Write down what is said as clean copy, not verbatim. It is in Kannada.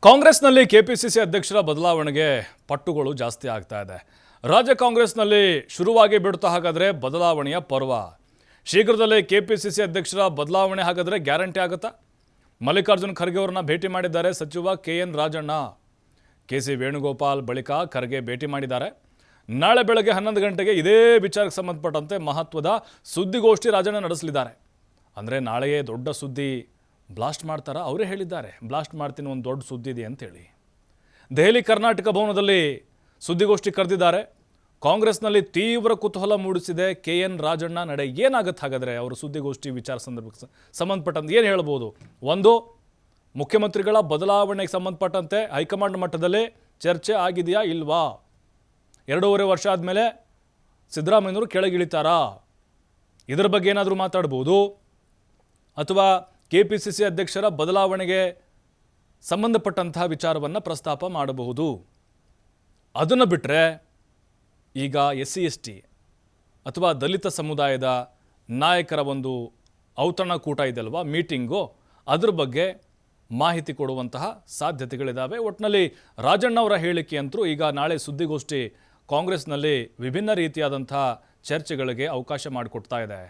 ಕಾಂಗ್ರೆಸ್ನಲ್ಲಿ ಕೆಪಿಸಿಸಿ ಅಧ್ಯಕ್ಷರ ಬದಲಾವಣೆಗೆ ಪಟ್ಟುಗಳು ಜಾಸ್ತಿ ಆಗ್ತಾ ಇದೆ. ರಾಜ್ಯ ಕಾಂಗ್ರೆಸ್ನಲ್ಲಿ ಶುರುವಾಗಿ ಬಿಡುತ್ತಾ ಹಾಗಾದರೆ ಬದಲಾವಣೆಯ ಪರ್ವ. ಶೀಘ್ರದಲ್ಲೇ ಕೆಪಿಸಿಸಿ ಅಧ್ಯಕ್ಷರ ಬದಲಾವಣೆ ಹಾಗಾದರೆ ಗ್ಯಾರಂಟಿ ಆಗುತ್ತಾ? ಮಲ್ಲಿಕಾರ್ಜುನ್ ಖರ್ಗೆ ಅವರನ್ನ ಭೇಟಿ ಮಾಡಿದ್ದಾರೆ ಸಚಿವ KN ರಾಜಣ್ಣ. KC ವೇಣುಗೋಪಾಲ್ ಬಳಿಕ ಖರ್ಗೆ ಭೇಟಿ ಮಾಡಿದ್ದಾರೆ. ನಾಳೆ ಬೆಳಗ್ಗೆ 11 ಗಂಟೆಗೆ ಇದೇ ವಿಚಾರಕ್ಕೆ ಸಂಬಂಧಪಟ್ಟಂತೆ ಮಹತ್ವದ ಸುದ್ದಿಗೋಷ್ಠಿ ರಾಜಣ್ಣ ನಡೆಸಲಿದ್ದಾರೆ. ಅಂದರೆ ನಾಳೆಯೇ ದೊಡ್ಡ ಸುದ್ದಿ ಬ್ಲಾಸ್ಟ್ ಮಾಡ್ತಾರಾ? ಅವರೇ ಹೇಳಿದ್ದಾರೆ, ಬ್ಲಾಸ್ಟ್ ಮಾಡ್ತೀನಿ, ಒಂದು ದೊಡ್ಡ ಸುದ್ದಿ ಇದೆ ಅಂತೇಳಿ. ದೆಹಲಿ ಕರ್ನಾಟಕ ಭವನದಲ್ಲಿ ಸುದ್ದಿಗೋಷ್ಠಿ ಕರೆದಿದ್ದಾರೆ. ಕಾಂಗ್ರೆಸ್ನಲ್ಲಿ ತೀವ್ರ ಕುತೂಹಲ ಮೂಡಿಸಿದೆ KN ರಾಜಣ್ಣ ನಡೆ. ಏನಾಗುತ್ತೆ ಹಾಗಾದರೆ ಅವರು ಸುದ್ದಿಗೋಷ್ಠಿ ವಿಚಾರ ಸಂದರ್ಭಕ್ಕೆ ಸಂಬಂಧಪಟ್ಟಂತೆ ಏನು ಹೇಳ್ಬೋದು? ಒಂದು, ಮುಖ್ಯಮಂತ್ರಿಗಳ ಬದಲಾವಣೆಗೆ ಸಂಬಂಧಪಟ್ಟಂತೆ ಹೈಕಮಾಂಡ್ ಮಟ್ಟದಲ್ಲಿ ಚರ್ಚೆ ಆಗಿದೆಯಾ ಇಲ್ವಾ? 2.5 ವರ್ಷ ಆದಮೇಲೆ ಸಿದ್ದರಾಮಯ್ಯನವರು ಕೆಳಗಿಳಿತಾರಾ? ಇದರ ಬಗ್ಗೆ ಏನಾದರೂ ಮಾತಾಡ್ಬೋದು. ಅಥವಾ KPCC ಅಧ್ಯಕ್ಷರ ಬದಲಾವಣೆಗೆ ಸಂಬಂಧಪಟ್ಟಂತಹ ವಿಚಾರವನ್ನು ಪ್ರಸ್ತಾಪ ಮಾಡಬಹುದು. ಅದನ್ನು ಬಿಟ್ಟರೆ ಈಗ SC/ST ಅಥವಾ ದಲಿತ ಸಮುದಾಯದ ನಾಯಕರ ಒಂದು ಔತಣಕೂಟ ಇದೆಯಲ್ವಾ, ಮೀಟಿಂಗು, ಅದ್ರ ಬಗ್ಗೆ ಮಾಹಿತಿ ಕೊಡುವಂತಹ ಸಾಧ್ಯತೆಗಳಿದ್ದಾವೆ. ಒಟ್ಟಿನಲ್ಲಿ ರಾಜಣ್ಣವರ ಹೇಳಿಕೆ ಅಂತೂ ಈಗ ನಾಳೆ ಸುದ್ದಿಗೋಷ್ಠಿ ಕಾಂಗ್ರೆಸ್ನಲ್ಲಿ ವಿಭಿನ್ನ ರೀತಿಯಾದಂಥ ಚರ್ಚೆಗಳಿಗೆ ಅವಕಾಶ ಮಾಡಿಕೊಡ್ತಾ ಇದೆ.